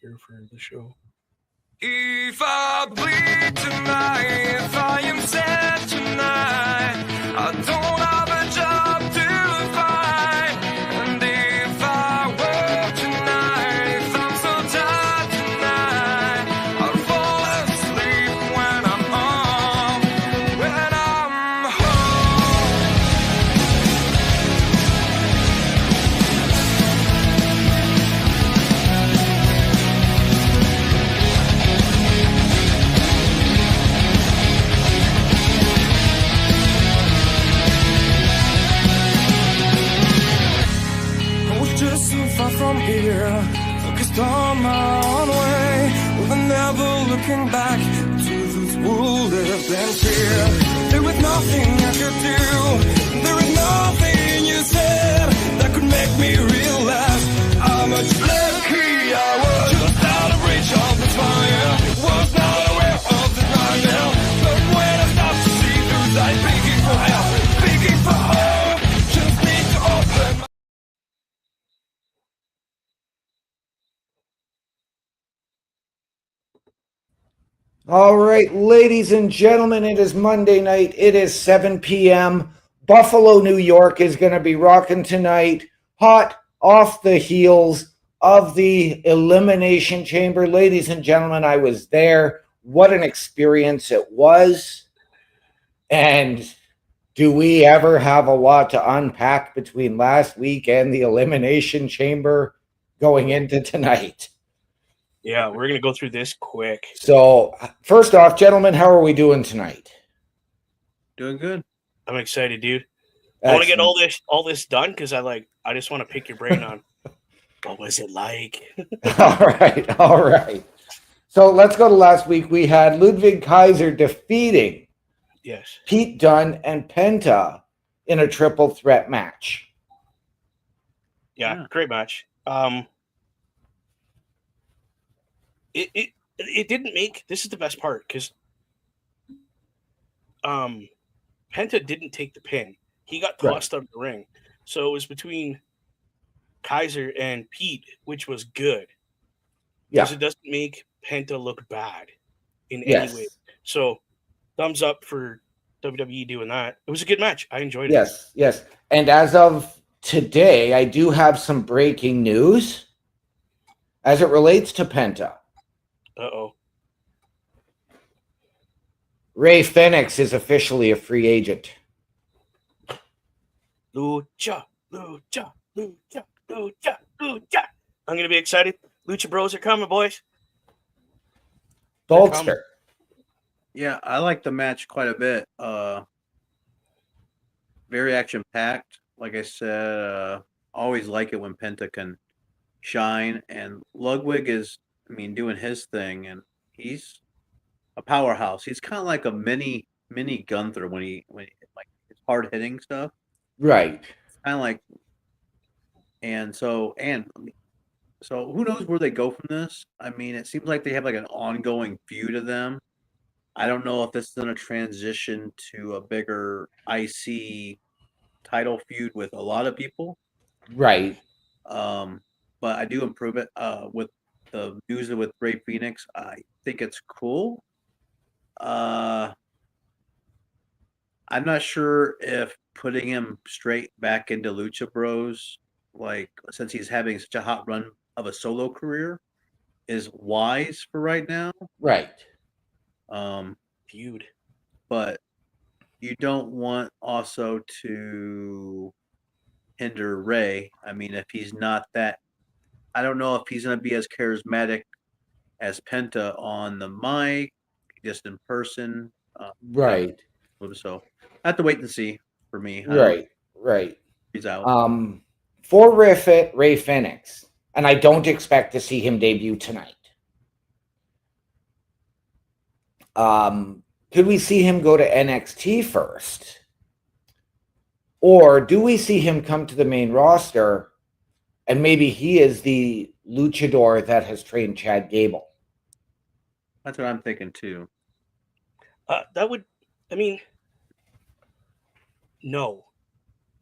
here for the show. If I bleed tonight, if I am sad tonight, I don't have a job to find. And if I work tonight, if I'm so tired tonight, I'll fall asleep when I'm home, when I'm just so far from here, focused on my own way, with never looking back to those who lived in fear. There was nothing I could do, there was nothing you said that could make me realize how much lucky I was. Just out of reach of the fire, was not aware of the nightmare, but when I stopped to see through sight, begging for help, begging for hope, just need to open my All right, ladies and gentlemen, it is Monday night. It is 7 p.m. Buffalo, New York is going to be rocking tonight, hot off the heels of the Elimination Chamber. Ladies and gentlemen, I was there. What an experience it was. And do we ever have a lot to unpack between last week and the Elimination Chamber going into tonight? Yeah, we're gonna go through this quick. So, first off, gentlemen, how are we doing tonight? Doing good. I'm excited, dude. I want to get all this done because I just want to pick your brain on what was it like. All right. So let's go to last week. We had Ludwig Kaiser defeating Yes. Pete Dunne and Penta in a triple threat match. Yeah, great match. It didn't make, this is the best part because Penta didn't take the pin. He got tossed out of the ring. So it was between Kaiser and Pete, which was good. Yeah. Because it doesn't make Penta look bad in Yes. any way. So thumbs up for WWE doing that. It was a good match. I enjoyed it. Yes. And as of today, I do have some breaking news as it relates to Penta. Uh-oh. Rey Fenix is officially a free agent. Lucha. I'm going to be excited. Lucha Bros are coming, boys. Bolster. Yeah, I like the match quite a bit. Very action packed. Like I said, always like it when Penta can shine, and Ludwig is, doing his thing, and he's a powerhouse. He's kind of like a mini Gunther when he like his hard hitting stuff. Right. Kind of like, so who knows where they go from this? It seems like they have like an ongoing feud of them. I don't know if this is going to transition to a bigger IC title feud with a lot of people. Right. But I do improve it with the news with Rey Fenix. I think it's cool. I'm not sure if putting him straight back into Lucha Bros, like since he's having such a hot run of a solo career, is wise for right now. Right. Feud. But you don't want also to hinder Rey. If he's not that, I don't know if he's going to be as charismatic as Penta on the mic, just in person. Right. So I have to wait and see for me. Right. He's out. For Rey Fenix, and I don't expect to see him debut tonight. Could we see him go to NXT first? Or do we see him come to the main roster and maybe he is the luchador that has trained Chad Gable? That's what I'm thinking too. No,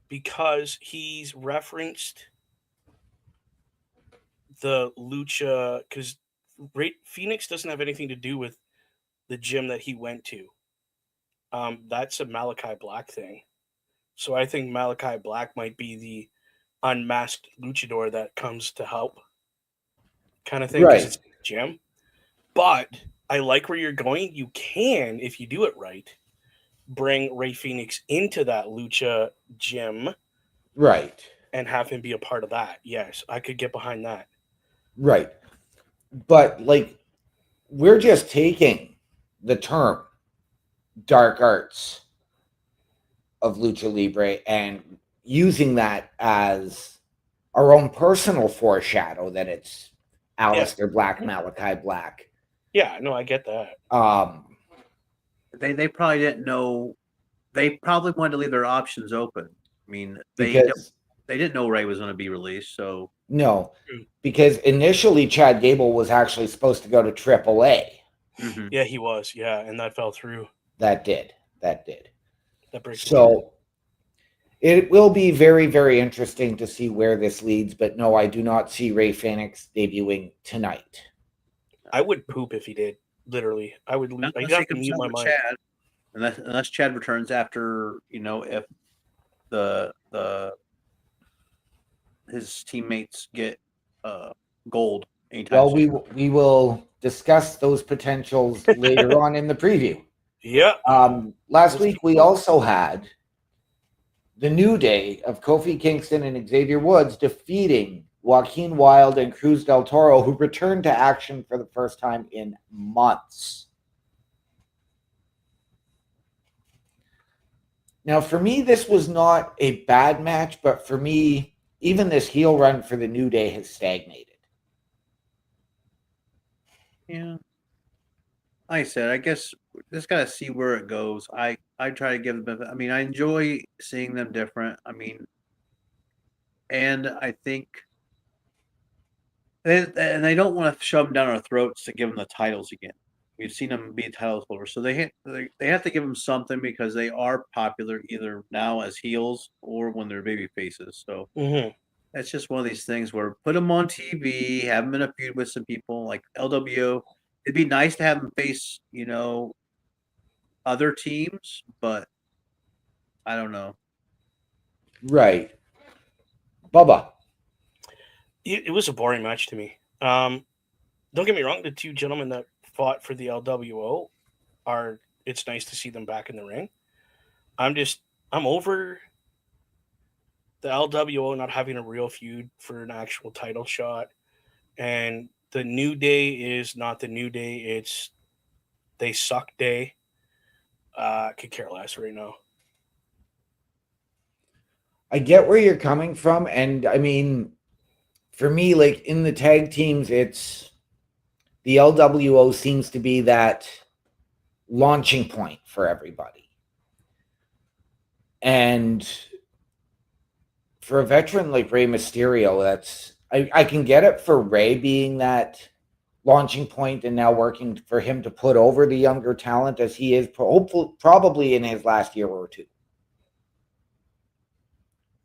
because he's referenced the lucha, because Phoenix doesn't have anything to do with the gym that he went to. That's a Malachi Black thing. So I think Malachi Black might be the unmasked luchador that comes to help, kind of thing, because Right. it's a gym. But I like where you're going. You can, if you do it right, bring Ray Phoenix into that lucha gym Right. and have him be a part of that. Yes, I could get behind that. Right. But like, we're just taking the term dark arts of lucha libre and using that as our own personal foreshadow that it's Aleister Black, Malachi Black. Yeah, no, I get that. They probably didn't know. They probably wanted to leave their options open. I mean, they because didn't know Ray was going to be released. So no, because initially Chad Gable was actually supposed to go to AAA. Yeah, he was. Yeah, and that fell through. That did. That breaks. So it will be very, very interesting to see where this leads. But no, I do not see Ray Phoenix debuting tonight. I would poop if he did. Literally, I would. unless I'd he have to comes mute out my with mind. Chad, unless Chad returns after, if the his teammates get gold anytime Well, soon. we will discuss those potentials later on in the preview. Yeah. Last week we also had the New Day of Kofi Kingston and Xavier Woods defeating Joaquin Wilde and Cruz del Toro, who returned to action for the first time in months. Now, for me, this was not a bad match, but for me, even this heel run for the New Day has stagnated. Yeah. Like I said, I guess just gotta see where it goes. I try to give them. I mean, I enjoy seeing them different. I mean, and I think, and they don't want to shove them down our throats to give them the titles again. We've seen them be title holders, so they have to give them something because they are popular either now as heels or when they're baby faces. So that's just one of these things where put them on TV, have them in a feud with some people like LWO. It'd be nice to have them face, other teams, but I don't know. Right. Bubba. It was a boring match to me. Don't get me wrong, the two gentlemen that fought for the LWO it's nice to see them back in the ring. I'm over the LWO not having a real feud for an actual title shot. And the New Day is not the New Day. It's they suck day. Could care less right now. I get where you're coming from. And I mean, for me, like in the tag teams, it's the LWO seems to be that launching point for everybody. And for a veteran like Rey Mysterio, I can get it for Rey being that launching point and now working for him to put over the younger talent as he is probably in his last year or two.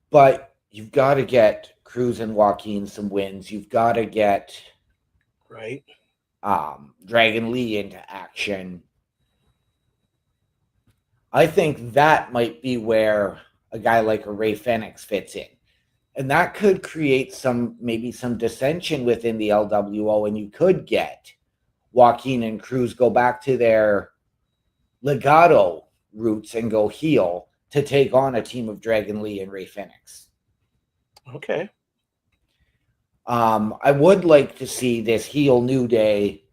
But you've got to get Cruz and Joaquin some wins. You've got to get right Dragon Lee into action. I think that might be where a guy like a Ray Phoenix fits in. And that could create maybe some dissension within the LWO, and you could get Joaquin and Cruz go back to their Legado roots and go heel to take on a team of Dragon Lee and Ray Phoenix. Okay. I would like to see this heel New Day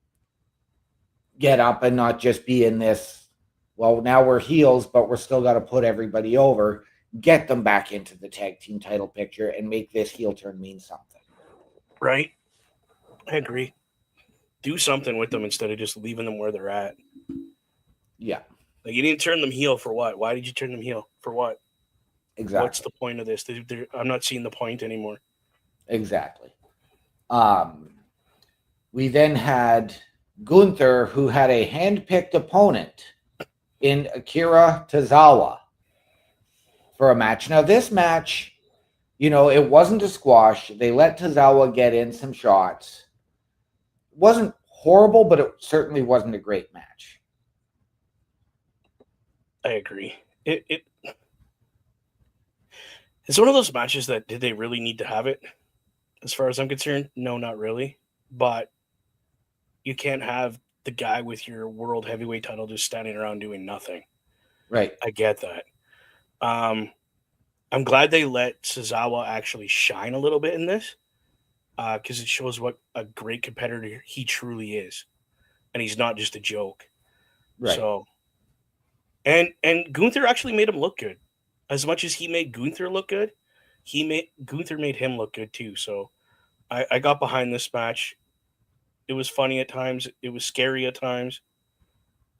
get up and not just be in this, well, now we're heels, but we're still got to put everybody over. Get them back into the tag team title picture and make this heel turn mean something. Right. I agree. Do something with them instead of just leaving them where they're at. Yeah. Like you didn't turn them heel for what? Why did you turn them heel? For what? Exactly. What's the point of this? I'm not seeing the point anymore. Exactly. We then had Gunther, who had a hand-picked opponent in Akira Tozawa for a match. Now, this match, it wasn't a squash. They let Tozawa get in some shots. It wasn't horrible, but it certainly wasn't a great match. I agree. It's one of those matches that did they really need to have it? As far as I'm concerned, no, not really. But you can't have the guy with your world heavyweight title just standing around doing nothing. Right. I get that. I'm glad they let Tozawa actually shine a little bit in this, because it shows what a great competitor he truly is, and he's not just a joke. Right. So, and Gunther actually made him look good. As much as he made Gunther look good, Gunther made him look good too. So, I got behind this match. It was funny at times. It was scary at times,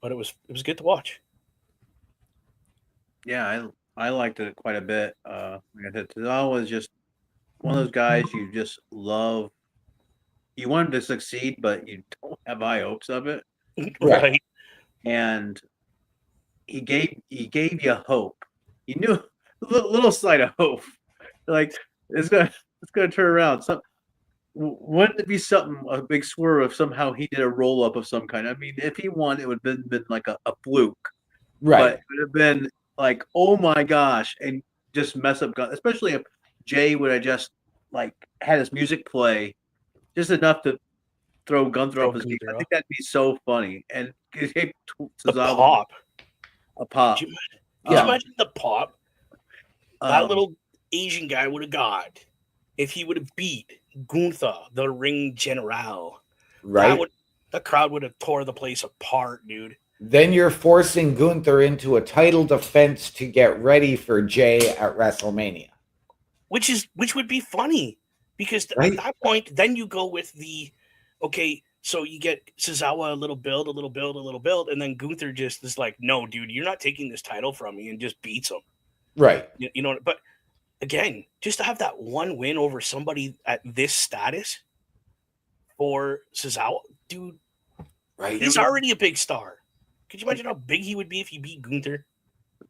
but it was good to watch. Yeah, I liked it quite a bit. Like I said, Tozawa was just one of those guys you just love. You want him to succeed, but you don't have high hopes of it. Right. And he gave you hope. You knew a little slight of hope. Like it's gonna turn around. Wouldn't it be a big swerve if somehow he did a roll up of some kind? I mean, if he won, it would have been like a fluke. Right. But it would have been like, oh my gosh, and just mess up, especially if Jay would have just like had his music play just enough to throw Gunther off his game. I think that'd be so funny. And the pop. A pop. Could you imagine the pop that little Asian guy would have got if he would have beat Gunther, the ring general? Right. The crowd would have tore the place apart, dude. Then you're forcing Gunther into a title defense to get ready for Jay at WrestleMania. Which would be funny, because Right. at that point, then you go with so you get Tozawa a little build, and then Gunther just is like, no, dude, you're not taking this title from me, and just beats him. Right. You know, but again, just to have that one win over somebody at this status for Tozawa, dude, Right. he's already a big star. Could you imagine how big he would be if he beat Gunther?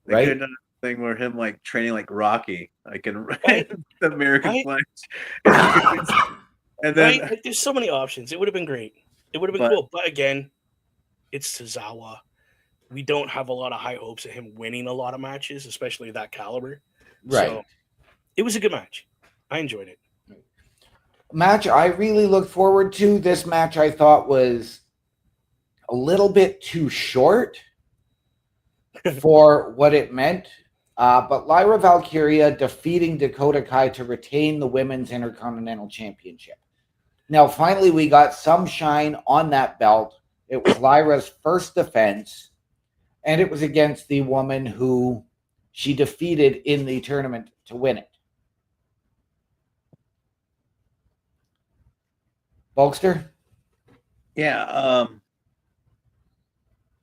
They could have done a thing where him like training like Rocky, like in the American flags. And then like, there's so many options. It would have been great. It would have been cool. But again, it's Tozawa. We don't have a lot of high hopes of him winning a lot of matches, especially that caliber. Right. So it was a good match. I enjoyed it. Match I really looked forward to. This match I thought was a little bit too short for what it meant. But Lyra Valkyria defeating Dakota Kai to retain the Women's Intercontinental Championship. Now, finally, we got some shine on that belt. It was Lyra's first defense, and it was against the woman who she defeated in the tournament to win it. Bulkster? Yeah,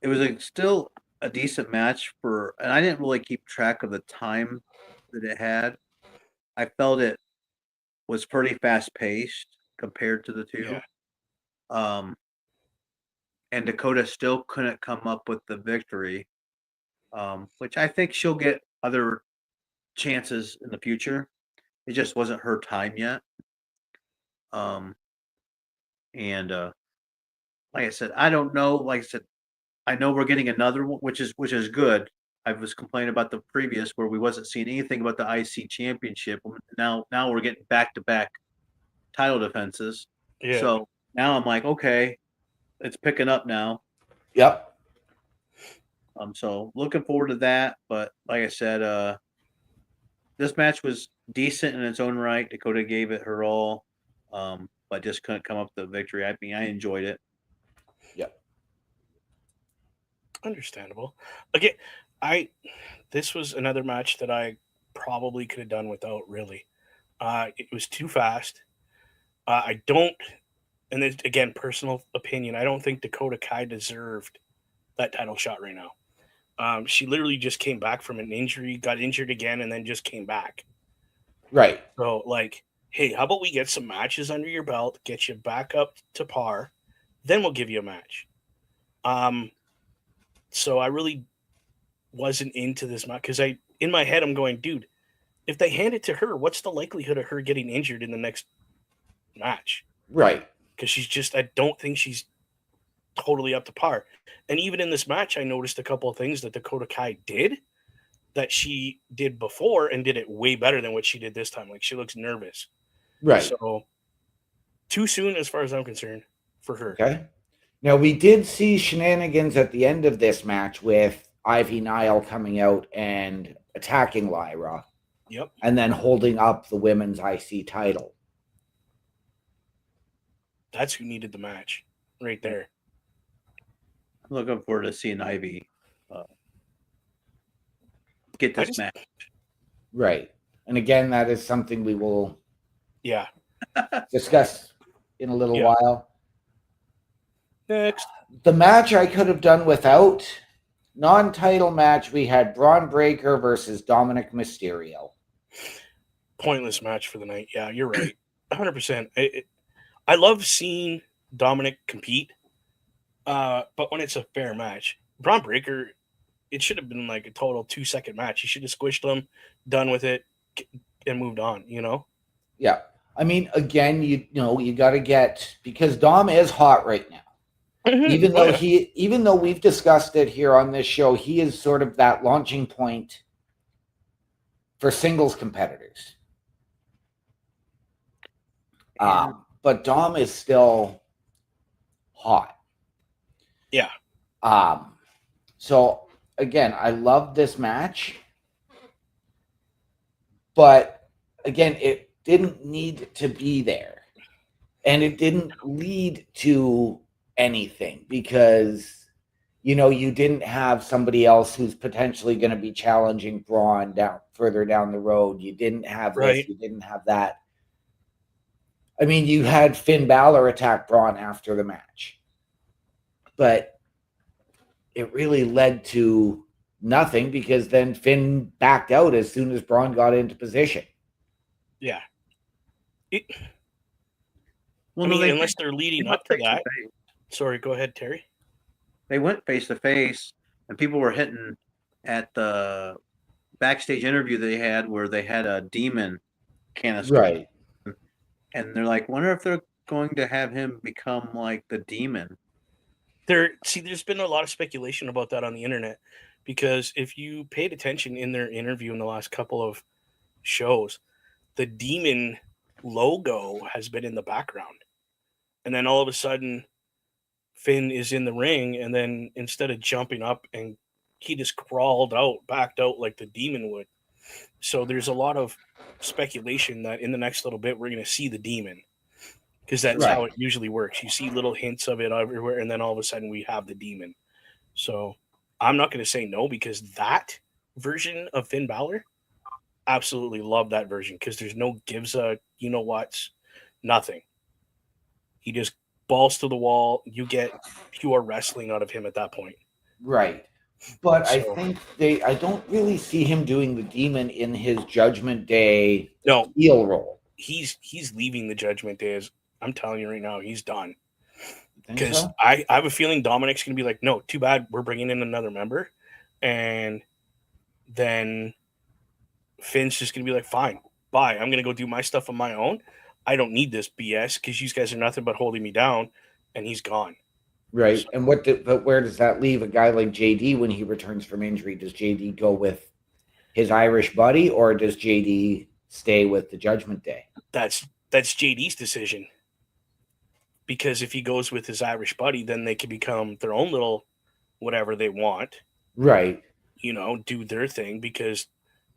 it was still a decent match and I didn't really keep track of the time that it had. I felt it was pretty fast paced compared to the two. Yeah. And Dakota still couldn't come up with the victory, which I think she'll get other chances in the future. It just wasn't her time yet. And like I said, I don't know. Like I said, I know we're getting another one, which is good. I was complaining about the previous where we wasn't seeing anything about the IC championship. Now we're getting back-to-back title defenses. Yeah. So now I'm like, okay, it's picking up now. Yep. So looking forward to that. But like I said, this match was decent in its own right. Dakota gave it her all, but just couldn't come up with the victory. I mean, I enjoyed it. Yep. Understandable. Again, this was another match that I probably could have done without, really. It was too fast. I don't, and this, again, personal opinion, I don't think Dakota Kai deserved that title shot right now. She literally just came back from an injury, got injured again, and then just came back. Right. So, like, hey, how about we get some matches under your belt, get you back up to par, then we'll give you a match. So I really wasn't into this match because in my head I'm going, dude, if they hand it to her, what's the likelihood of her getting injured in the next match? Right. Because I don't think she's totally up to par. And even in this match, I noticed a couple of things that Dakota Kai did that she did before and did it way better than what she did this time. Like, she looks nervous. Right. So too soon as far as I'm concerned for her. Okay. Now, we did see shenanigans at the end of this match with Ivy Nile coming out and attacking Lyra. Yep. And then holding up the women's IC title. That's who needed the match right there. I'm looking forward to seeing Ivy get this match. Right. And again, that is something we will discuss in a little while. Next. The match I could have done without. Non-title match, we had Braun Breaker versus Dominic Mysterio. Pointless match for the night. Yeah, you're right. 100%. I love seeing Dominic compete, but when it's a fair match, Braun Breaker, it should have been like a total 2-second match. You should have squished them, done with it, and moved on, you know? Yeah. I mean, again, you got to get, because Dom is hot right now. Even though we've discussed it here on this show, he is sort of that launching point for singles competitors. But Dom is still hot. Yeah. So again, I love this match, but again, it didn't need to be there, and it didn't lead to anything because you didn't have somebody else who's potentially going to be challenging Braun further down the road. You didn't have this, you didn't have that. I mean, you had Finn Balor attack Braun after the match, but it really led to nothing because then Finn backed out as soon as Braun got into position. Yeah. Unless they're leading up to that. Sorry, go ahead, Terry. They went face to face, and people were hitting at the backstage interview they had where they had a demon canister. Right. And they're like, wonder if they're going to have him become like the demon. There's been a lot of speculation about that on the internet because if you paid attention in their interview in the last couple of shows, the demon logo has been in the background. And then all of a sudden, Finn is in the ring, and then instead of jumping up, and he just backed out like the demon would. So there's a lot of speculation that in the next little bit we're going to see the demon because that's how it usually works. You see little hints of it everywhere, and then all of a sudden we have the demon. So I'm not going to say no because that version of Finn Balor, absolutely love that version because there's no gives a nothing. He just balls to the wall. You get pure wrestling out of him at that point. Right. But I think I don't really see him doing the demon in his Judgment Day heel role. He's leaving the Judgment Day. I'm telling you right now, he's done. Because I have a feeling Dominic's going to be like, no, too bad. We're bringing in another member. And then Finn's just going to be like, fine, bye. I'm going to go do my stuff on my own. I don't need this BS because you guys are nothing but holding me down. And he's gone. Right. And but where does that leave a guy like JD when he returns from injury? Does JD go with his Irish buddy or does JD stay with the Judgment Day? That's JD's decision. Because if he goes with his Irish buddy, then they can become their own little whatever they want. Right. Do their thing because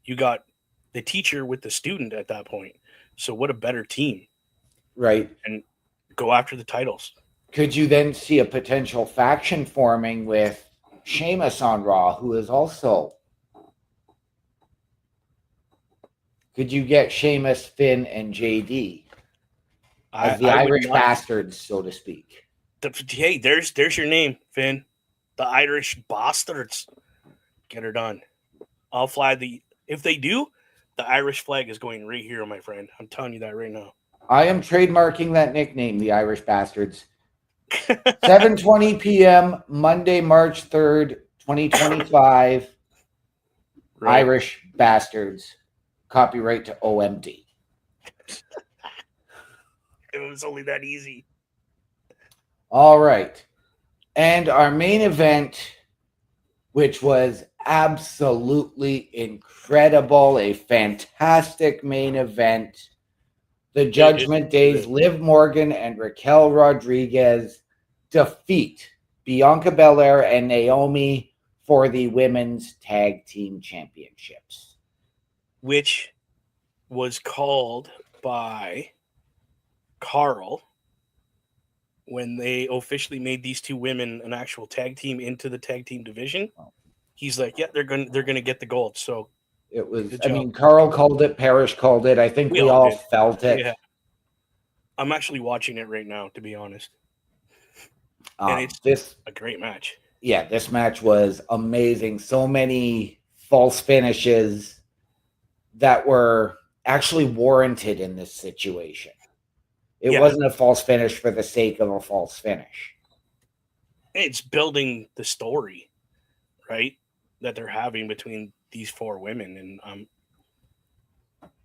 you got the teacher with the student at that point. So what a better team. Right. And go after the titles. Could you then see a potential faction forming with Sheamus on Raw, who is also... Could you get Sheamus, Finn, and JD as the Irish bastards, so to speak? Hey, there's your name, Finn. The Irish bastards. Get her done. I'll fly if they do, the Irish flag is going right here, my friend. I'm telling you that right now. I am trademarking that nickname, the Irish bastards. 7:20 p.m. Monday, March 3rd, 2025. Right. Irish bastards. Copyright to OMD. It was only that easy. All right. And our main event, which was absolutely incredible, a fantastic main event. The Judgment Days, Liv Morgan and Raquel Rodriguez defeat Bianca Belair and Naomi for the women's tag team championships. Which was called by Carl when they officially made these two women an actual tag team into the tag team division. He's like, yeah, they're gonna get the gold. So it was, good I job. mean, Carl called it, Parrish called it. I think we all felt it. Yeah. I'm actually watching it right now, to be honest. And it's a great match. Yeah, this match was amazing. So many false finishes that were actually warranted in this situation. It wasn't a false finish for the sake of a false finish. It's building the story, right, that they're having between these four women. And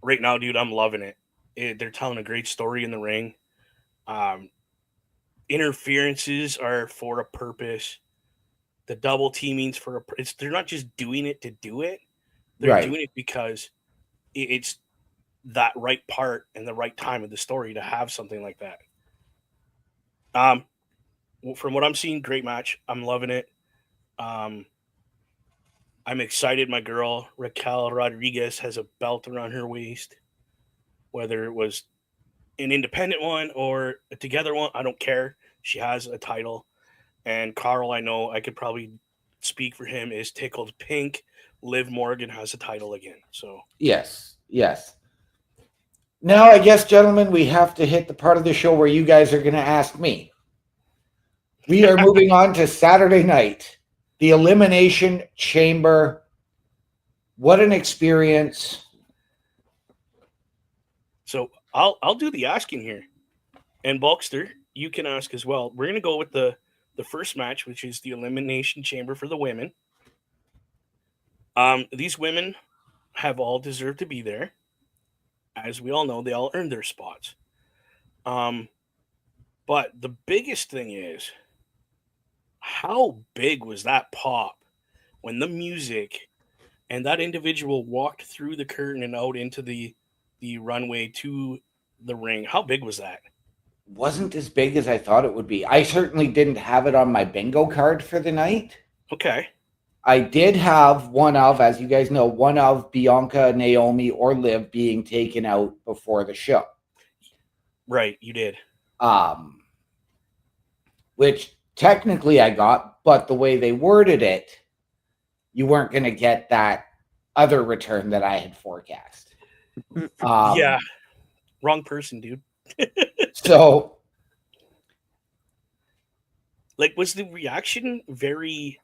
right now, dude, I'm loving it. They're telling a great story in the ring. Interferences are for a purpose. The double teamings for they're not just doing it to do it. They're doing it because it's that right part and the right time of the story to have something like that. From what I'm seeing, great match. I'm loving it. I'm excited. My girl Raquel Rodriguez has a belt around her waist, whether it was an independent one or a together one. I don't care. She has a title. And Carl, I know I could probably speak for him, is tickled pink. Liv Morgan has a title again. So yes. Now, I guess, gentlemen, we have to hit the part of the show where you guys are going to ask me. We are moving on to Saturday night, the Elimination Chamber. What an experience. So I'll do the asking here. And Bulkster, you can ask as well. We're going to go with the first match, which is the Elimination Chamber for the women. These women have all deserved to be there. As we all know, they all earned their spots. But the biggest thing is, how big was that pop when the music and that individual walked through the curtain and out into the runway to the ring? How big was that? Wasn't as big as I thought it would be. I certainly didn't have it on my bingo card for the night. Okay. I did have one of, as you guys know, one of Bianca, Naomi, or Liv being taken out before the show. Right, you did. Which technically I got, but the way they worded it, you weren't going to get that other return that I had forecast. Yeah. Wrong person, dude. So, like, was the reaction very...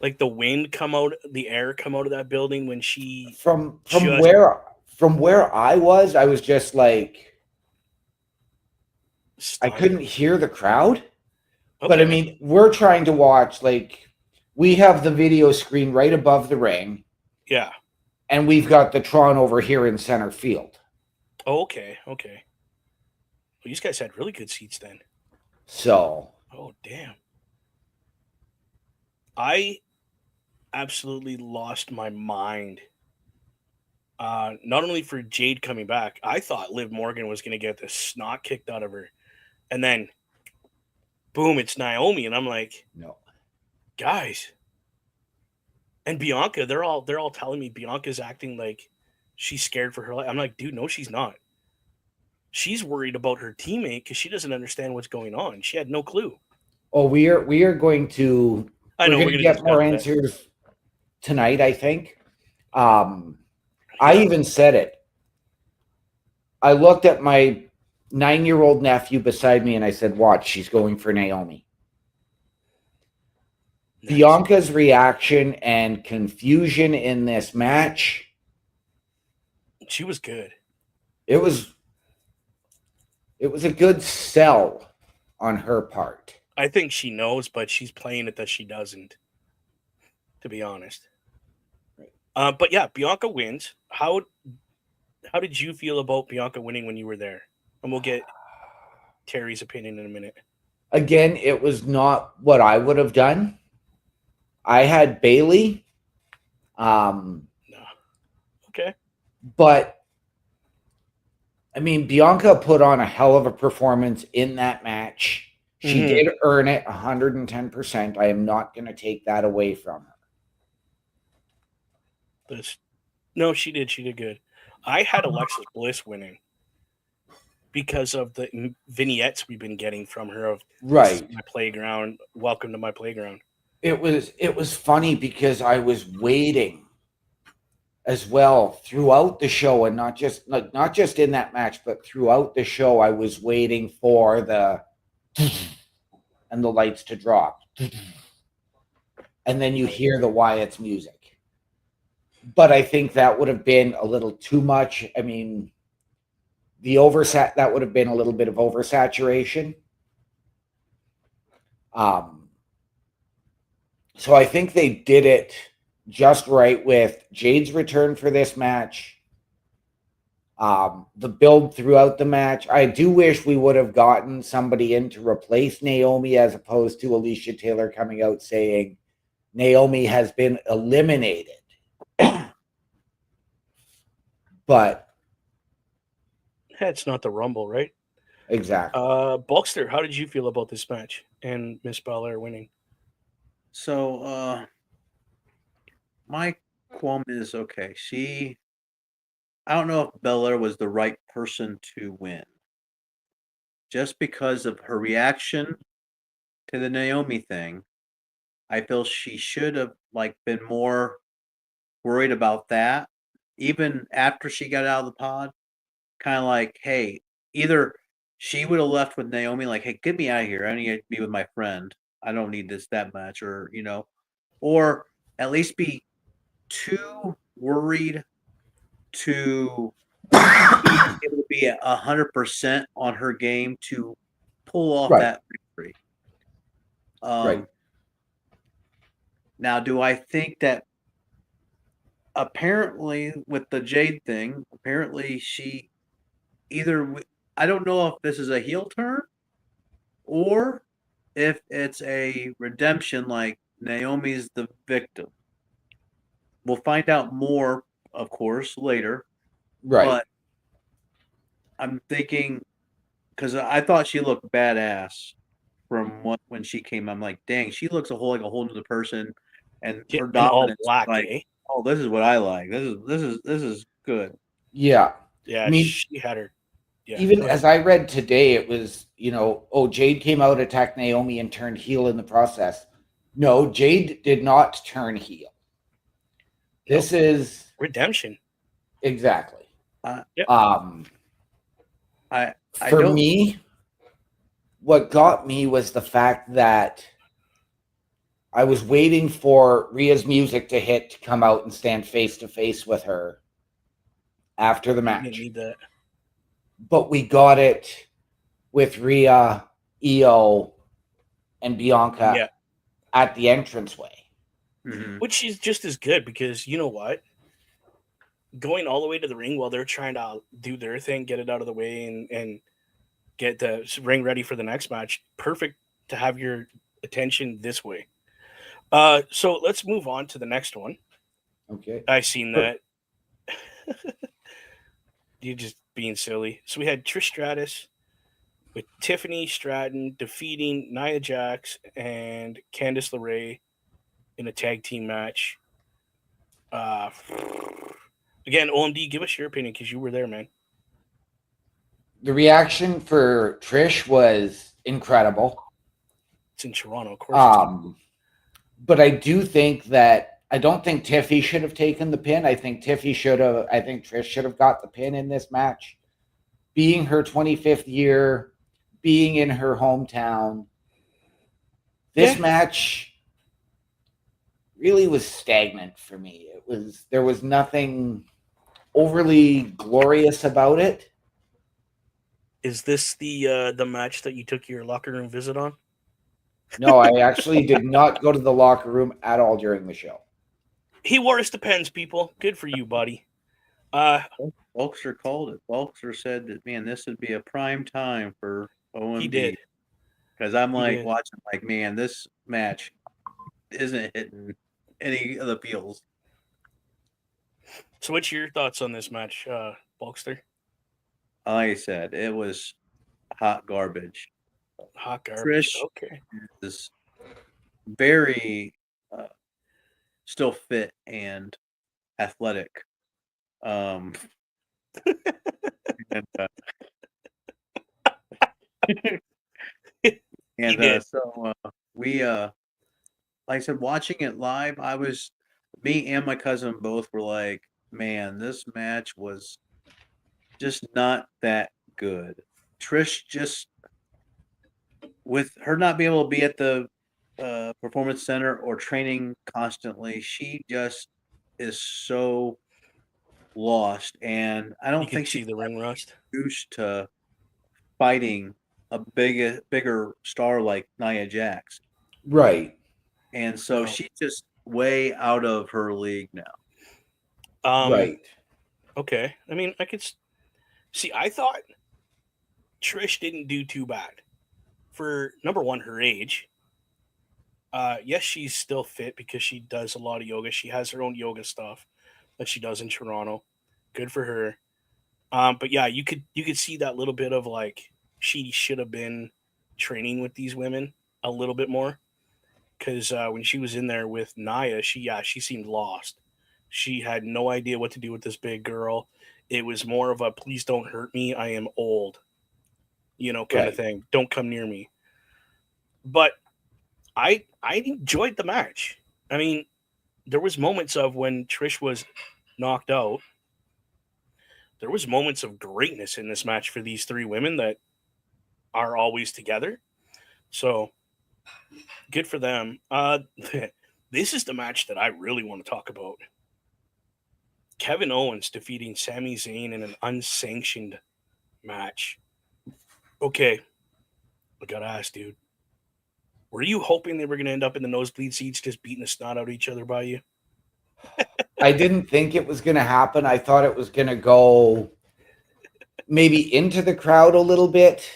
like the wind come out, the air come out of that building when she from where I was just like stunned. I couldn't hear the crowd. Okay. But I mean, we're trying to watch, like, we have the video screen right above the ring. Yeah. And we've got the Tron over here in center field. Oh, okay. Well, these guys had really good seats then. So. Oh, damn. I absolutely lost my mind. Not only for Jade coming back, I thought Liv Morgan was going to get the snot kicked out of her, and then boom, it's Naomi, and I'm like, no, guys. And Bianca, they're all telling me Bianca's acting like she's scared for her life. I'm like, dude, no, she's not. She's worried about her teammate because she doesn't understand what's going on. She had no clue. Oh, we are going to. I know we're going to get more answers tonight, I think. I even said it. I looked at my 9-year-old nephew beside me and I said, watch, she's going for Naomi. Nice. Bianca's reaction and confusion in this match. She was good. It was a good sell on her part. I think she knows, but she's playing it that she doesn't, to be honest. But yeah, Bianca wins. How did you feel about Bianca winning when you were there? And we'll get Terry's opinion in a minute. Again, it was not what I would have done. I had Bailey, No. Okay. but I mean, Bianca put on a hell of a performance in that match. She Mhm. did earn it 110%. I am not going to take that away from her. No, she did. She did good. I had Alexis Bliss winning because of the vignettes we've been getting from her of this is Right. my playground. Welcome to my playground. It was funny because I was waiting as well throughout the show, and not just in that match, but throughout the show. I was waiting for the and the lights to drop, and then you hear the Wyatt's music. But I think that would have been a little too much. I mean, that would have been a little bit of oversaturation. So I think they did it just right with Jade's return for this match. The build throughout the match. I do wish we would have gotten somebody in to replace Naomi as opposed to Alicia Taylor coming out saying Naomi has been eliminated. But It's not the Rumble, right? exactly. Bulkster, how did you feel about this match and Miss Belair winning? So, my qualm is okay. I don't know if Belair was the right person to win. Just because of her reaction to the Naomi thing, I feel she should have been more worried about that. Even after she got out of the pod, kind of like, hey, either she would have left with Naomi, like, hey, get me out of here. I need to be with my friend. I don't need that much, or at least be too worried to be able to be 100% on her game to pull off Right. that victory. Right. Now, do I think that apparently with the Jade thing, apparently she I don't know if this is a heel turn or if it's a redemption like Naomi's the victim. We'll find out more, of course, later. Right. But I'm thinking because I thought she looked badass from when she came. I'm like, dang, she looks like a whole other person, and Yeah, her in all dominance, black, like, eh? oh, this is what I like. This is good. Yeah. Yeah, I mean, she had her. Yeah, even go ahead. as I read today, it was, Jade came out, attacked Naomi, and turned heel in the process. No, Jade did not turn heel. This is redemption. exactly. Yep. For me, what got me was the fact that I was waiting for Rhea's music to hit to come out and stand face to face with her after the You match. didn't need that. But we got it with Rhea, Io, and Bianca at the entranceway. Mm-hmm. Which is just as good because you know what? Going all the way to the ring while they're trying to do their thing, get it out of the way, and get the ring ready for the next match. Perfect to have your attention this way. So let's move on to the next one. Okay. I seen that. You're just being silly. So we had Trish Stratus with Tiffany Stratton defeating Nia Jax and Candice LeRae in a tag team match. Again, OMD, give us your opinion because you were there, man. The reaction for Trish was incredible. It's in Toronto, of course. But I do think that I don't think Tiffy should have taken the pin. I think Trish should have got the pin in this match. Being her 25th year, being in her hometown, this match really was stagnant for me. There was nothing overly glorious about it. Is this the match that you took your locker room visit on? No, I actually did not go to the locker room at all during the show. He wore his Depends, people. Good for you, buddy. Bulkster called it. Bulkster said that, man, this would be a prime time for OMD. He did. because I'm He like did. watching, like, man, this match isn't hitting any of the feels. So, what's your thoughts on this match, Bulkster? Like I said, it was hot garbage. Hot garbage. Trish Okay. is very uh, still fit and athletic. Um, and He and did. so we, like I said, watching it live, me and my cousin both were like, man, this match was just not that good. Trish just, with her not being able to be at the performance center or training constantly, she just is so lost, and I You don't could think see she's the ring rust. used to fighting a bigger star like Nia Jax, Right. and so No. she's just way out of her league now. Right. Okay. I mean, see. I thought Trish didn't do too bad for number one, her age. Yes, she's still fit because she does a lot of yoga. She has her own yoga stuff that she does in Toronto. Good for her. But yeah, you could see that little bit of like she should have been training with these women a little bit more because when she was in there with Naya, she seemed lost. She had no idea what to do with this big girl. It was more of a please don't hurt me. I am old, kind of Right. thing. Don't come near me. But I enjoyed the match. I mean, there was moments of when Trish was knocked out. There was moments of greatness in this match for these three women that are always together. So good for them. This is the match that I really want to talk about. Kevin Owens defeating Sami Zayn in an unsanctioned match. Okay, I gotta ask, dude. Were you hoping they were gonna end up in the nosebleed seats just beating the snot out of each other by you? I didn't think it was going to happen. I thought it was going to go maybe into the crowd a little bit,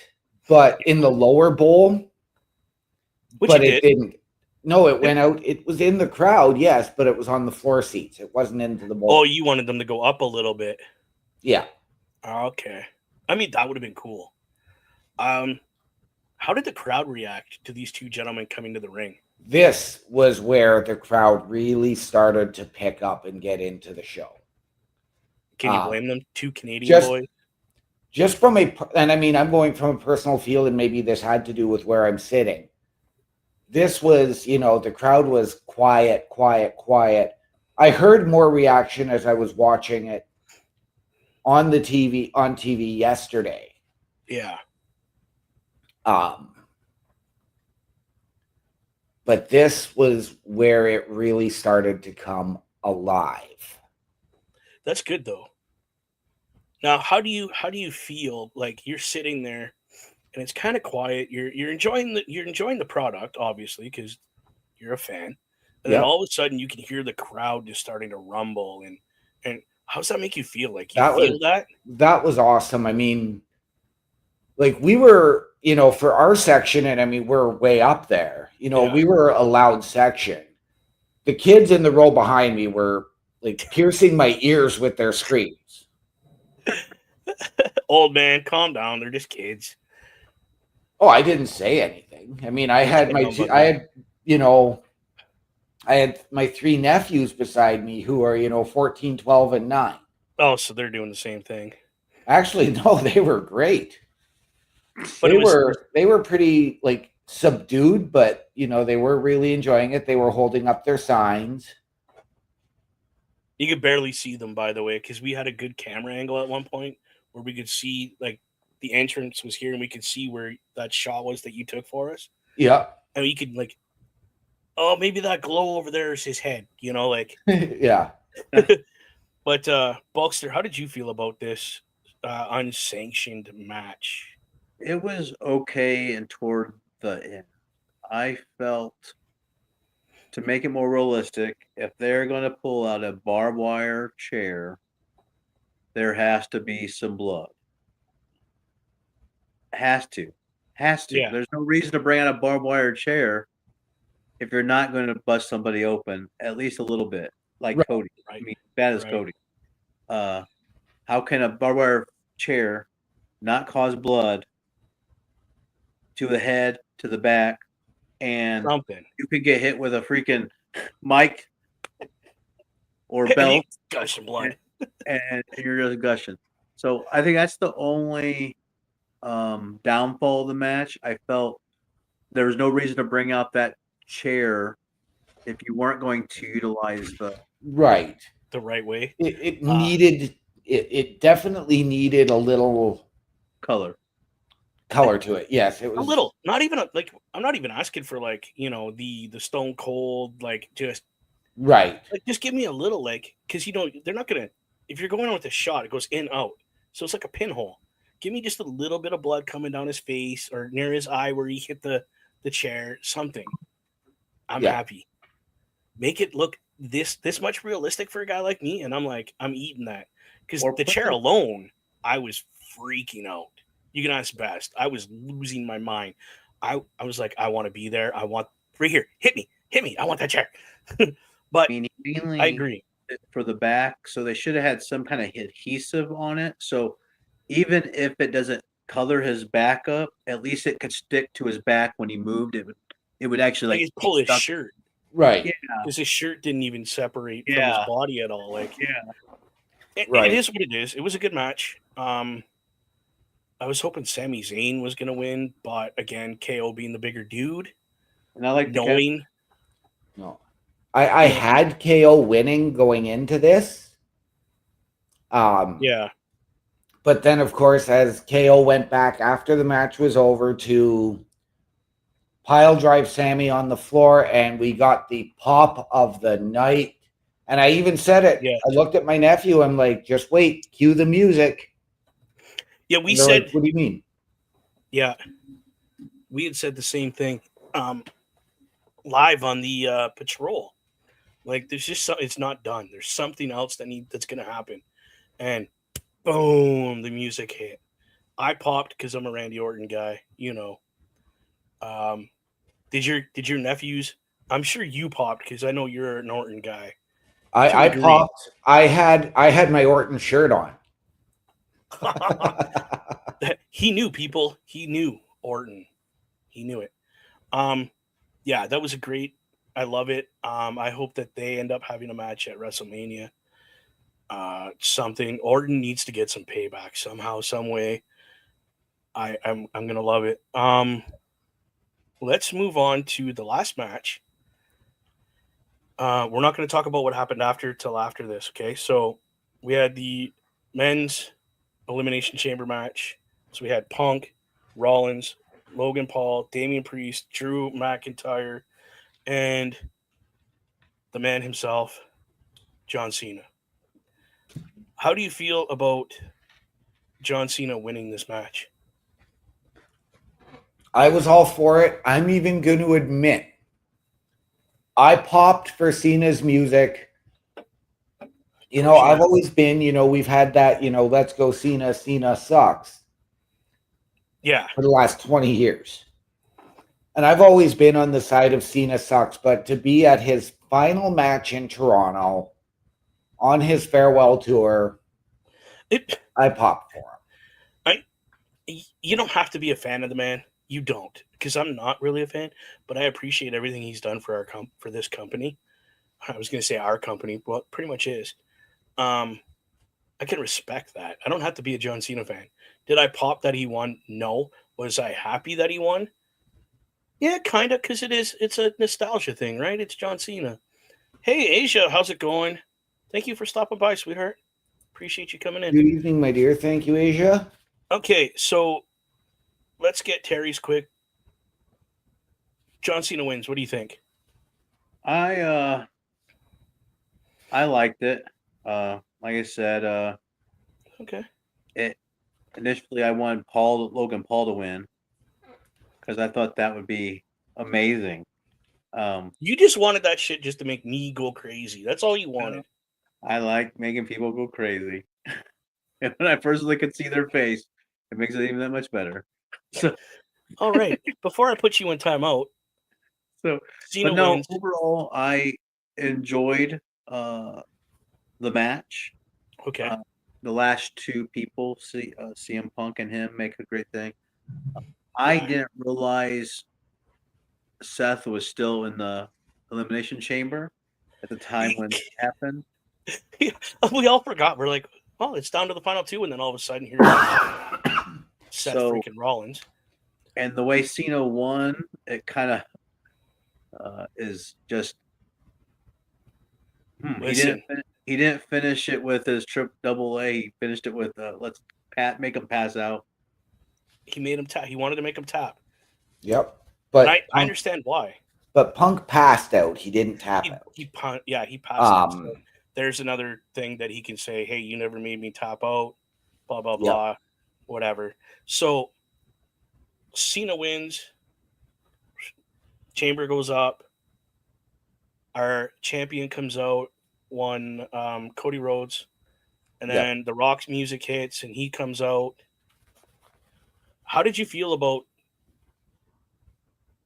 but in the lower bowl, Which but it it did. didn't. No, it went out. It was in the crowd, yes, but it was on the floor seats. It wasn't into the bowl. Oh, you wanted them to go up a little bit. Yeah. Okay. I mean, that would have been cool. Um, how did the crowd react to these two gentlemen coming to the ring? This was where the crowd really started to pick up and get into the show. Can you blame them? Two Canadian Just boys. just from and I mean, I'm going from a personal feel, and maybe this had to do with where I'm sitting. This was, the crowd was quiet, quiet, quiet. I heard more reaction as I was watching it on TV yesterday. Yeah. But this was where it really started to come alive. That's good though. Now, how do you feel like you're sitting there and it's kind of quiet. You're enjoying the product obviously because you're a fan. And then Yep. all of a sudden you can hear the crowd just starting to rumble and how's that make you feel? Like you That was feel that? that was awesome. I mean, like we were, for our section, and I mean, we're way up there. Yeah. We were a loud section. The kids in the row behind me were like piercing my ears with their screams. Old man, calm down. They're just kids. Oh, I didn't say anything. I mean, I had Kidding on, buddy. I had my three nephews beside me who are, 14, 12, and 9. Oh, so they're doing the same thing. Actually, no, they were great. But They were pretty like subdued, but they were really enjoying it. They were holding up their signs. you could barely see them, by the way, because we had a good camera angle at one point where we could see like the entrance was here and we could see where that shot was that you took for us. Yeah. And you could like, oh, maybe that glow over there is his head, like. Yeah. But Bulkster, how did you feel about this unsanctioned match? It was okay, and toward the end, I felt, to make it more realistic, if they're going to pull out a barbed wire chair, there has to be some blood. Has to. Has to. Yeah. There's no reason to bring out a barbed wire chair if you're not going to bust somebody open at least a little bit, like Right. Cody. Right. I mean, bad as Right. Cody. How can a barbed wire chair not cause blood to the head, to the back, and Something. you could get hit with a freaking mic or And you belt gush some blood. and you're just gushing. So I think that's the only downfall of the match. I felt there was no reason to bring out that chair if you weren't going to utilize the Right. The right way. It needed it definitely needed a little color. color to it. Yes, it A was little. Not even like I'm not even asking for like, you know, the Stone Cold, like just right. like just give me a little like because you know they're not gonna if you're going on with a shot, it goes in out. So it's like a pinhole. Give me just a little bit of blood coming down his face or near his eye where he hit the chair, something. I'm Yeah. happy. Make it look this much realistic for a guy like me, and I'm like, I'm eating that. Because Or the put chair the- alone, I was freaking out. You can ask Best. I was losing my mind. I was like, I want to be there. I want right here. Hit me. I want that chair. But I mean, mainly I agree. for the back, so they should have had some kind of adhesive on it. So even if it doesn't color his back up, at least it could stick to his back when he moved. It would actually Like like he's pull his stuck- shirt Right. Yeah, because his shirt didn't even separate from Yeah. his body at all. Like yeah. Right. it is what it is. It was a good match. I was hoping Sami Zayn was going to win, but again, KO being the bigger dude, And I like the knowing No. I had KO winning going into this. yeah, But then, of course, as KO went back after the match was over to pile drive Sammy on the floor, and we got the pop of the night. And I even said it. Yeah. I looked at my nephew. I'm like, just wait, cue the music. yeah. We And they're said like, what do you mean? yeah, we had said the same thing live on the patrol. Like, there's just it's not done. There's something else that's going to happen, and boom, the music hit. I popped because I'm a Randy Orton guy, you know. Did your nephews? I'm sure you popped because I know you're an Orton guy. I agree. popped. I had my Orton shirt on. He knew people. He knew Orton. He knew it. Yeah, that was a great. I love it. I hope that they end up having a match at WrestleMania. Something Orton needs to get some payback somehow, some way. I'm gonna love it. Let's move on to the last match. We're not going to talk about what happened till after this. Okay, so we had the men's elimination chamber match. So we had Punk, Rollins, Logan Paul, Damian Priest, Drew McIntyre, and the man himself, John Cena. How do you feel about John Cena winning this match? I was all for it. I'm even going to admit, I popped for Cena's music. You know, I've always been, you know, we've had that, you know, let's go Cena, Cena sucks Yeah, for the last 20 years. And I've always been on the side of Cena sucks, but to be at his final match in Toronto on his farewell tour, I popped for him. you don't have to be a fan of the man. You don't, because I'm not really a fan, but I appreciate everything he's done for for this company. I was going to say our company, but pretty much is. I can respect that. I don't have to be a John Cena fan. Did I pop that he won? No. Was I happy that he won? Yeah, kind of, because it's a nostalgia thing, right? It's John Cena. Hey, Asia, how's it going? Thank you for stopping by, sweetheart. Appreciate you coming in. Good evening, my dear. Thank you, Asia. Okay, so let's get Terry's quick. John Cena wins. What do you think? I liked it. Like I said, Okay. initially I wanted Logan Paul to win because I thought that would be amazing. You just wanted that shit just to make me go crazy. That's all you wanted. I like making people go crazy. And when I personally could see their face, it makes it even that much better. So All right. Before I put you in timeout, So, Cena but no, wins. overall, I enjoyed the match. Okay. The last two people, CM Punk and him, make a great thing. I Yeah. didn't realize Seth was still in the Elimination Chamber at the time when it happened. We all forgot. We're like, oh, it's down to the final two, and then all of a sudden, here comes Seth So, freaking Rollins. and the way Cena won, it kind of is just Listen, he didn't finish it with his trip double A. He finished it with let's make him pass out. he made him tap. He wanted to make him tap. Yep. And But I Punk, understand why. but Punk passed out. He didn't tap out. He passed out. So Um, there's another thing that he can say, hey, you never made me tap out, blah, blah, Yep. blah, whatever. So Cena wins. Chamber goes up. Our champion comes out, Cody Rhodes. And Yep. then The Rock's music hits and he comes out. How did you feel about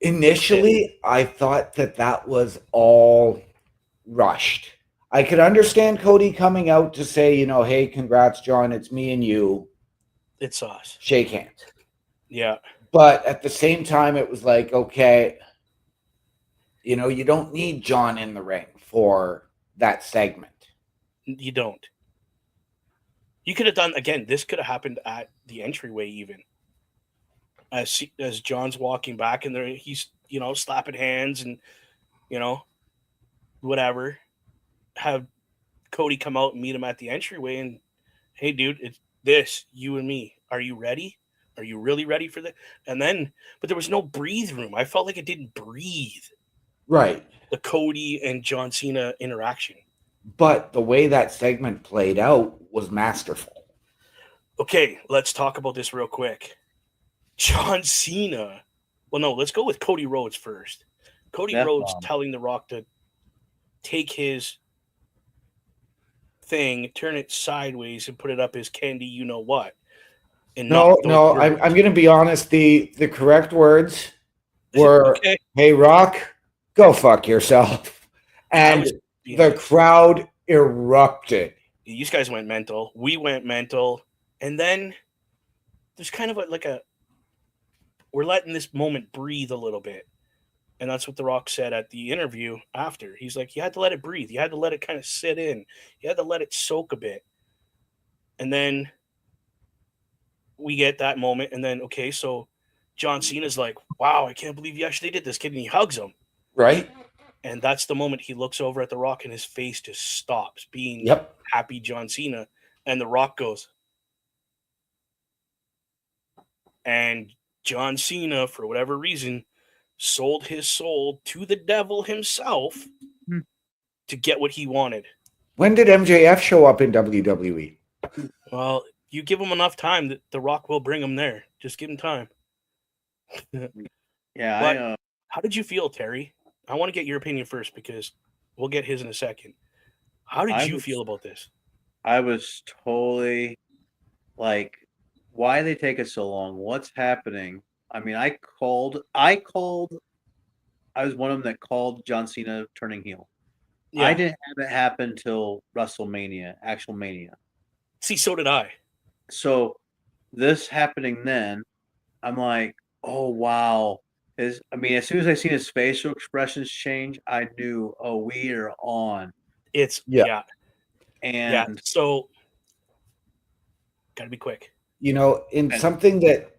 Initially, I thought that was all rushed. I could understand Cody coming out to say, hey, congrats, John, it's me and you. It's us? Shake hands. Yeah. But at the same time, it was like, okay, you don't need John in the ring for that segment. You don't. You could have done, again, this could have happened at the entryway even. As John's walking back and there, he's, slapping hands and, whatever. Have Cody come out and meet him at the entryway and, hey, dude, it's this, you and me. Are you ready? Are you really ready for that? And then, but there was no breathe room. I felt like it didn't breathe. Right. The Cody and John Cena interaction. But the way that segment played out was masterful. Okay, let's talk about this real quick. John Cena. Well, no, let's go with Cody Rhodes first. Cody Rhodes telling The Rock to take his thing, turn it sideways, and put it up his candy, you know what? And no, I'm going to be honest. The correct words were, okay. Hey, Rock, go fuck yourself. And the crowd erupted. These guys went mental. We went mental. And then there's kind of we're letting this moment breathe a little bit. And that's what The Rock said at the interview after. He's like, you had to let it breathe. You had to let it kind of sit in. You had to let it soak a bit. And then we get that moment. And then, okay, so John Cena's like, wow, I can't believe you actually did this, kid. And he hugs him. Right. And that's the moment he looks over at The Rock and his face just stops being happy John Cena. And The Rock goes. And John Cena, for whatever reason, sold his soul to the devil himself to get what he wanted. When did MJF show up in WWE? Well, you give him enough time, that The Rock will bring him there. Just give him time. Yeah. But how did you feel, Terry? I want to get your opinion first because we'll get his in a second. How did you feel about this? I was totally like, why they take us so long? What's happening? I mean, I was one of them that called John Cena turning heel. Yeah. I didn't have it happen till WrestleMania, actual Mania. See, so did I. So this happening then, I'm like, oh wow. As soon as I seen his facial expressions change, I knew, oh, we are on. It's And so gotta be quick. Something that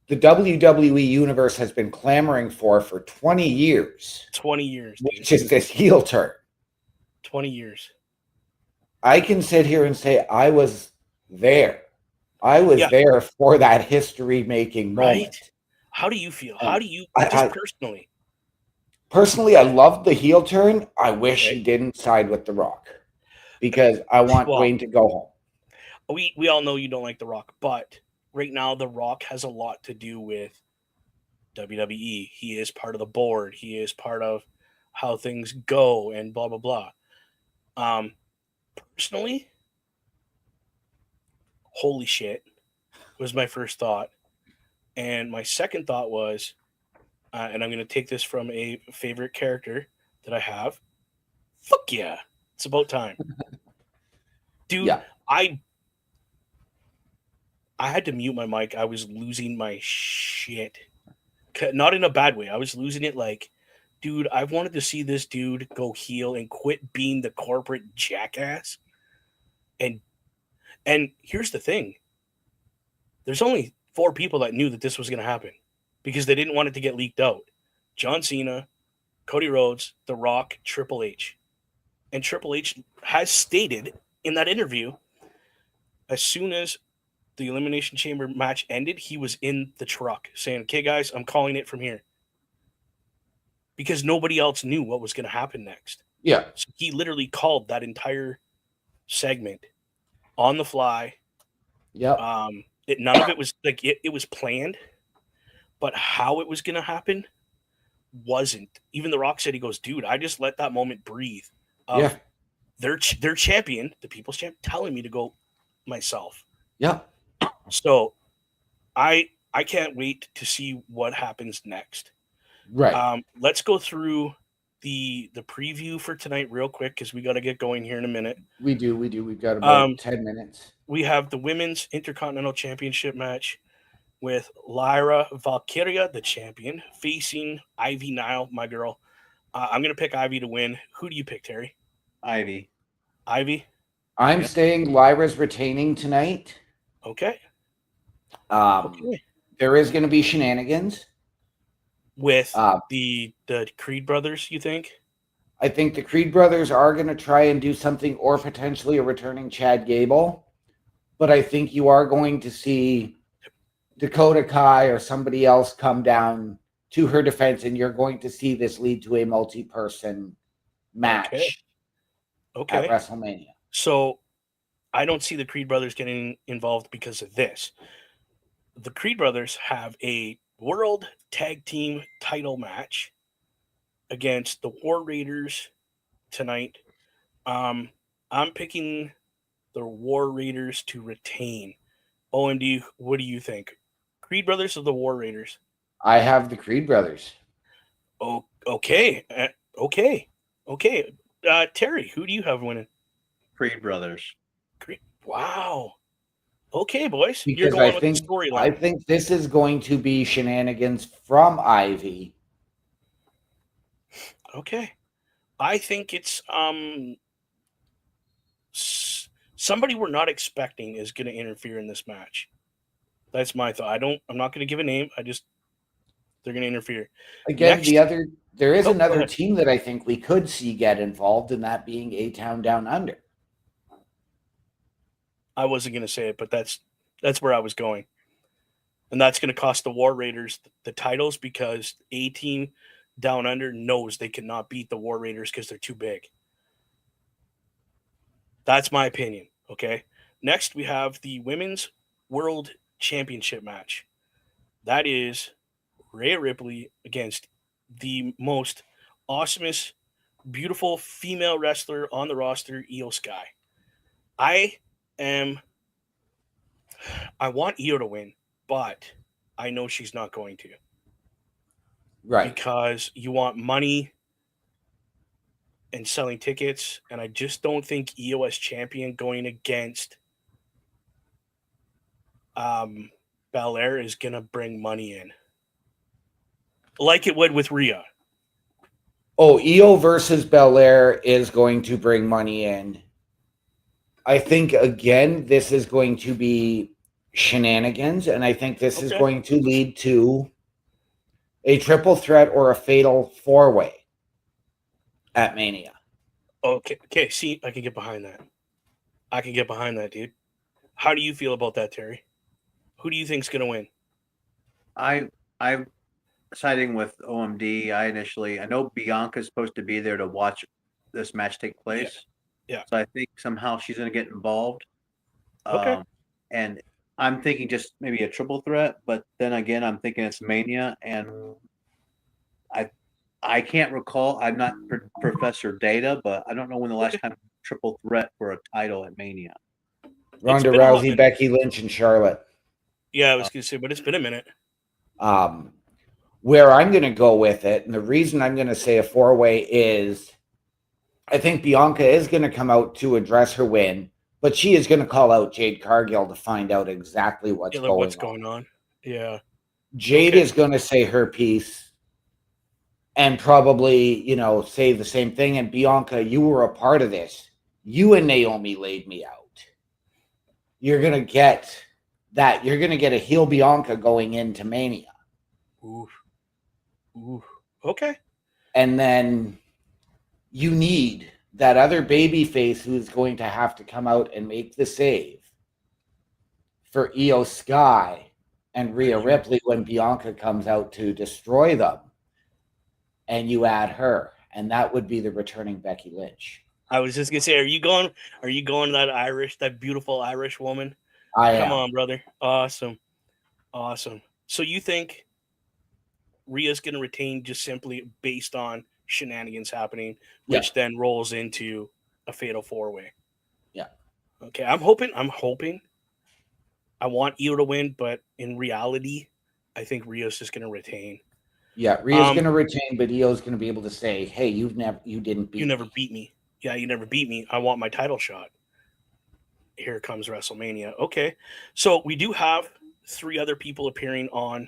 the WWE universe has been clamoring for 20 years. 20 years. Which is this heel turn. 20 years. I can sit here and say I was there. I was there for that history-making moment. Right. How do you feel? How do you personally? Personally, I loved the heel turn. I wish he didn't side with The Rock because I want Dwayne to go home. We all know you don't like The Rock, but right now The Rock has a lot to do with WWE. He is part of the board. He is part of how things go and blah, blah, blah. Personally, holy shit was my first thought. And my second thought was, and I'm going to take this from a favorite character that I have. Fuck yeah. It's about time. Dude, Yeah. I had to mute my mic. I was losing my shit. Not in a bad way. I was losing it like, dude, I've wanted to see this dude go heel and quit being the corporate jackass. And here's the thing. There's only 4 people that knew that this was going to happen because they didn't want it to get leaked out. John Cena, Cody Rhodes, The Rock, Triple H. And Triple H has stated in that interview, as soon as the Elimination Chamber match ended, he was in the truck saying, okay, guys, I'm calling it from here. Because nobody else knew what was going to happen next. Yeah. So he literally called that entire segment on the fly. Yep. None of it was like it was planned, but how it was going to happen wasn't. Even The Rock said, he goes, dude, I just let that moment breathe. Yeah. Their champion, the people's champ, telling me to go myself. Yeah. So I can't wait to see what happens next. Right. Let's go through the preview for tonight real quick because we got to get going here in a minute. We do. We've got about 10 minutes. We have the Women's Intercontinental Championship match with Lyra Valkyria, the champion, facing Ivy Nile, my girl. I'm going to pick Ivy to win. Who do you pick, Terry? Ivy. I'm saying Lyra's retaining tonight. Okay. There is going to be shenanigans. With the Creed brothers, you think? I think the Creed brothers are going to try and do something, or potentially a returning Chad Gable. But I think you are going to see Dakota Kai or somebody else come down to her defense, and you're going to see this lead to a multi-person match Okay. at WrestleMania. So I don't see the Creed brothers getting involved because of this. The Creed brothers have a World Tag Team title match against the War Raiders tonight. I'm picking the War Raiders to retain. OMD, what do you think? Creed brothers or the War Raiders? I have the Creed brothers. Oh, okay. Terry, who do you have winning? Creed brothers. Creed. Wow. Okay, boys. Because You're going I think with the storyline. I think this is going to be shenanigans from Ivy. Okay. I think it's somebody we're not expecting is going to interfere in this match. That's my thought. I'm not going to give a name. They're going to interfere. Again, there is go another ahead. team that I think we could see get involved, and that being A-Town Down Under. I wasn't going to say it, but that's where I was going. And that's going to cost the War Raiders the titles because A-Team Down Under knows they cannot beat the War Raiders because they're too big. That's my opinion, okay? Next, we have the Women's World Championship match. That is Rhea Ripley against the most awesomest, beautiful female wrestler on the roster, Io Sky. I want Io to win, but I know she's not going to. Right. Because you want money and selling tickets, and I just don't think Io as champion going against Belair is going to bring money in. Like it would with Rhea. Oh, Io versus Belair is going to bring money in. I think, again, this is going to be shenanigans, and I think this is going to lead to a triple threat or a fatal four-way at Mania. Okay. See, I can get behind that. Dude. How do you feel about that, Terry? Who do you think's going to win? I'm siding with OMD. I know Bianca's supposed to be there to watch this match take place. Yeah. So I think somehow she's going to get involved. Okay. And I'm thinking just maybe a triple threat, but then again, I'm thinking it's Mania, and I can't recall. I'm not Professor Data, but I don't know when the last time triple threat for a title at Mania. Ronda Rousey, Becky Lynch, and Charlotte. Yeah, I was going to say, but it's been a minute. Where I'm going to go with it, and the reason I'm going to say a 4-way is I think Bianca is going to come out to address her win, but she is going to call out Jade Cargill to find out exactly what's Yeah, like, what's going on. going on? Yeah. Jade Okay. is going to say her piece and probably, say the same thing. And Bianca, you were a part of this. You and Naomi laid me out. You're going to get that. You're going to get a heel Bianca going into Mania. Ooh. Okay. And then you need that other baby face who's going to have to come out and make the save for Io Sky and Rhea Ripley when Bianca comes out to destroy them. And you add her, and that would be the returning Becky Lynch. I was just gonna say, are you going that beautiful Irish woman? Come on, brother. Awesome. So you think Rhea's gonna retain just simply based on shenanigans happening, which then rolls into a fatal 4-way? Yeah. Okay. I'm hoping I want Io to win, but in reality, I think Rhea's just gonna retain. Yeah, Rhea's going to retain, but Io's going to be able to say, "Hey, you didn't beat never beat me. Yeah, you never beat me. I want my title shot. Here comes WrestleMania." Okay, so we do have 3 other people appearing on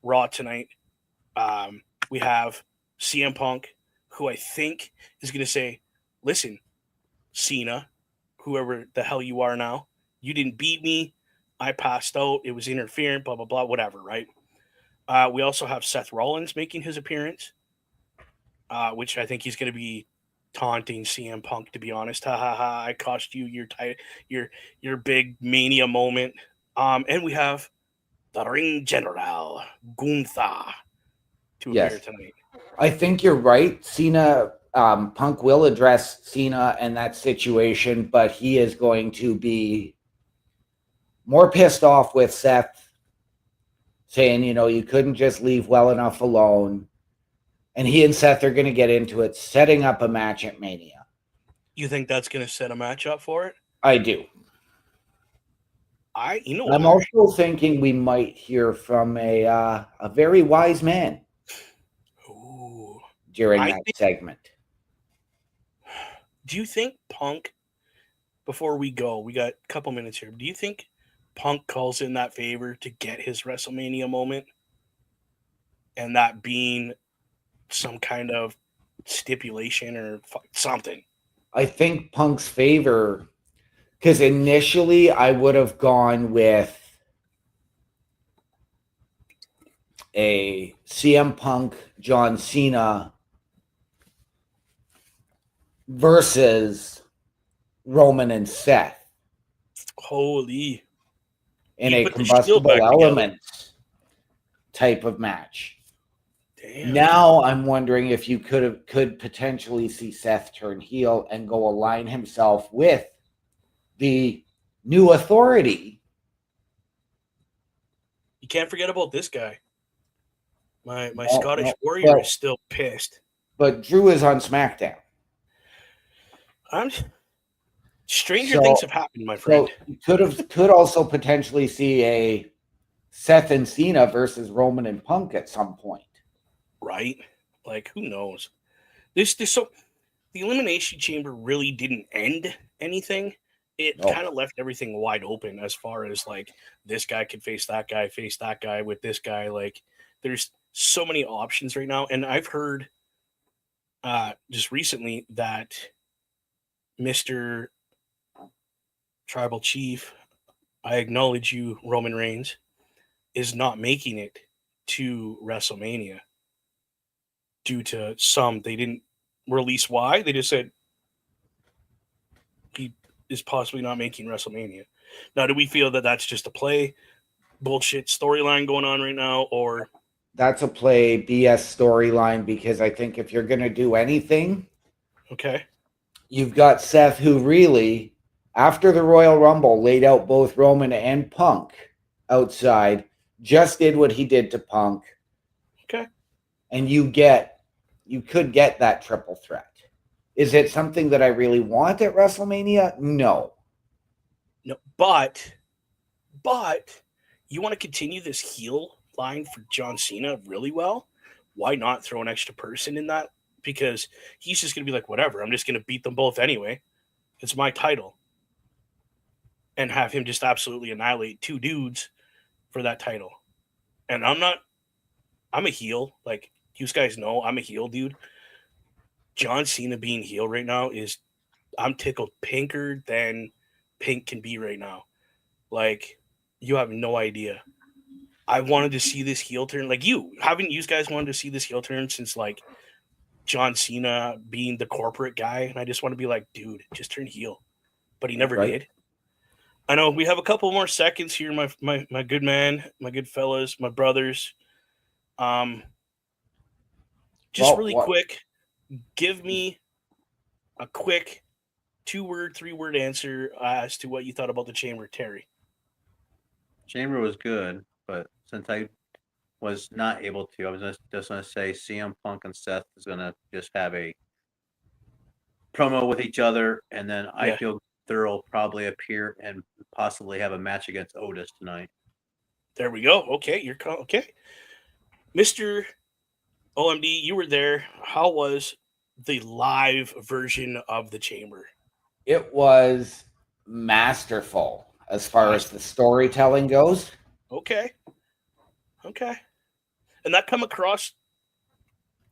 Raw tonight. We have CM Punk, who I think is going to say, "Listen, Cena, whoever the hell you are now, you didn't beat me. I passed out. It was interference. Blah blah blah. Whatever." Right. We also have Seth Rollins making his appearance, which I think he's going to be taunting CM Punk. To be honest, ha ha ha! I cost you your big Mania moment. And we have the Ring General Gunther to appear tonight. I think you're right. Cena, Punk will address Cena and that situation, but he is going to be more pissed off with Seth, saying, you couldn't just leave well enough alone. And he and Seth are going to get into it, setting up a match at Mania. You think that's going to set a match up for it? I do. I'm also thinking we might hear from a very wise man during that segment. Do you think Punk, before we go, we got a couple minutes here, do you think Punk calls in that favor to get his WrestleMania moment, and that being some kind of stipulation or something? I think Punk's favor, because initially I would have gone with a CM Punk, John Cena versus Roman and Seth. Holy. In a combustible elements type of match. Damn. Now I'm wondering if you could potentially see Seth turn heel and go align himself with the New Authority. You can't forget about this guy. My Scottish Warrior is still pissed. But Drew is on SmackDown. Stranger things have happened, my friend. So you could also potentially see a Seth and Cena versus Roman and Punk at some point. Right? Like, who knows? The Elimination Chamber really didn't end anything. It kind of left everything wide open as far as, like, this guy could face that guy with this guy. Like, there's so many options right now. And I've heard just recently that Mr. Tribal Chief, I acknowledge you, Roman Reigns, is not making it to WrestleMania due to they didn't release why. They just said he is possibly not making WrestleMania. Now, do we feel that that's just a play, bullshit storyline going on right now, or? That's a play BS storyline, because I think if you're going to do anything, okay, you've got Seth, who really, after the Royal Rumble, laid out both Roman and Punk outside, just did what he did to Punk. Okay. And you could get that triple threat. Is it something that I really want at WrestleMania? No. No, but you want to continue this heel line for John Cena really well, why not throw an extra person in that? Because he's just going to be like, whatever, I'm just going to beat them both anyway. It's my title. And have him just absolutely annihilate two dudes for that title. And I'm a heel. Like, you guys know I'm a heel, dude. John Cena being heel right now is, I'm tickled pinker than pink can be right now. Like, you have no idea. I wanted to see this heel turn. Like, haven't you guys wanted to see this heel turn since, like, John Cena being the corporate guy? And I just want to be like, dude, just turn heel. But he never did. I know we have a couple more seconds here, my good man, my good fellas, my brothers. Just really quick, give me a quick 2-word, 3-word answer as to what you thought about the Chamber, Terry. Chamber was good, but since I was not able to, I was just going to say CM Punk and Seth is going to just have a promo with each other, and then I feel Thurl probably appear and possibly have a match against Otis tonight. There we go. Okay, okay. Mr. OMD, you were there. How was the live version of the Chamber? It was masterful as far as the storytelling goes. Okay. And that come across,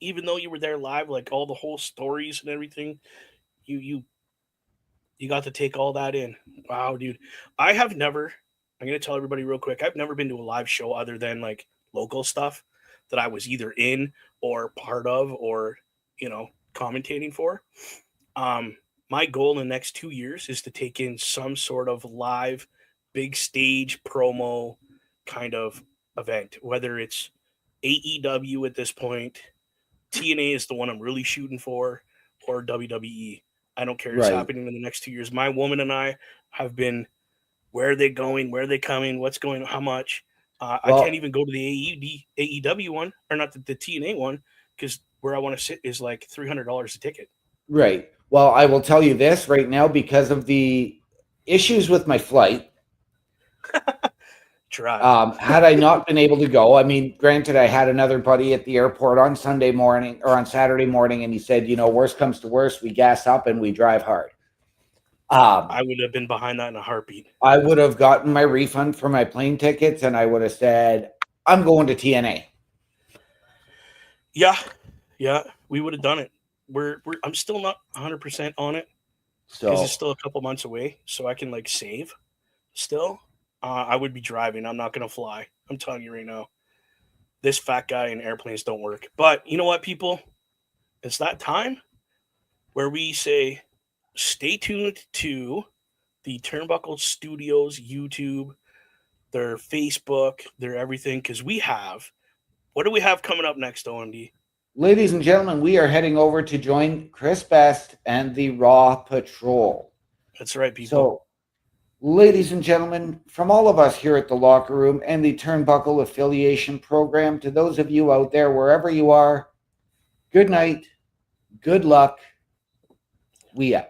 even though you were there live, like all the whole stories and everything, you got to take all that in. Wow, dude. I'm going to tell everybody real quick, I've never been to a live show other than like local stuff that I was either in or part of or, commentating for. My goal in the next 2 years is to take in some sort of live, big stage promo kind of event, whether it's AEW at this point, TNA is the one I'm really shooting for, or WWE. I don't care what's happening in the next 2 years. My woman and I have been, where are they going? Where are they coming? What's going on? How much? I can't even go to the AEW one, or not the TNA one, because where I want to sit is like $300 a ticket. Right. Well, I will tell you this right now, because of the issues with my flight. Had I not been able to go, I mean, granted, I had another buddy at the airport on Sunday morning or on Saturday morning, and he said, worst comes to worst, we gas up and we drive hard. I would have been behind that in a heartbeat. I would have gotten my refund for my plane tickets, and I would have said, I'm going to TNA. Yeah, we would have done it. I'm still not 100% on it, because it's still a couple months away, so I can like save still. I would be driving. I'm not going to fly. I'm telling you right now. This fat guy and airplanes don't work. But you know what, people? It's that time where we say, stay tuned to the Turnbuckle Studios YouTube, their Facebook, their everything, because what do we have coming up next, OMD? Ladies and gentlemen, we are heading over to join Chris Best and the Raw Patrol. That's right, people. So, ladies and gentlemen, from all of us here at the Locker Room and the Turnbuckle Affiliation Program, to those of you out there, wherever you are, good night, good luck, we out.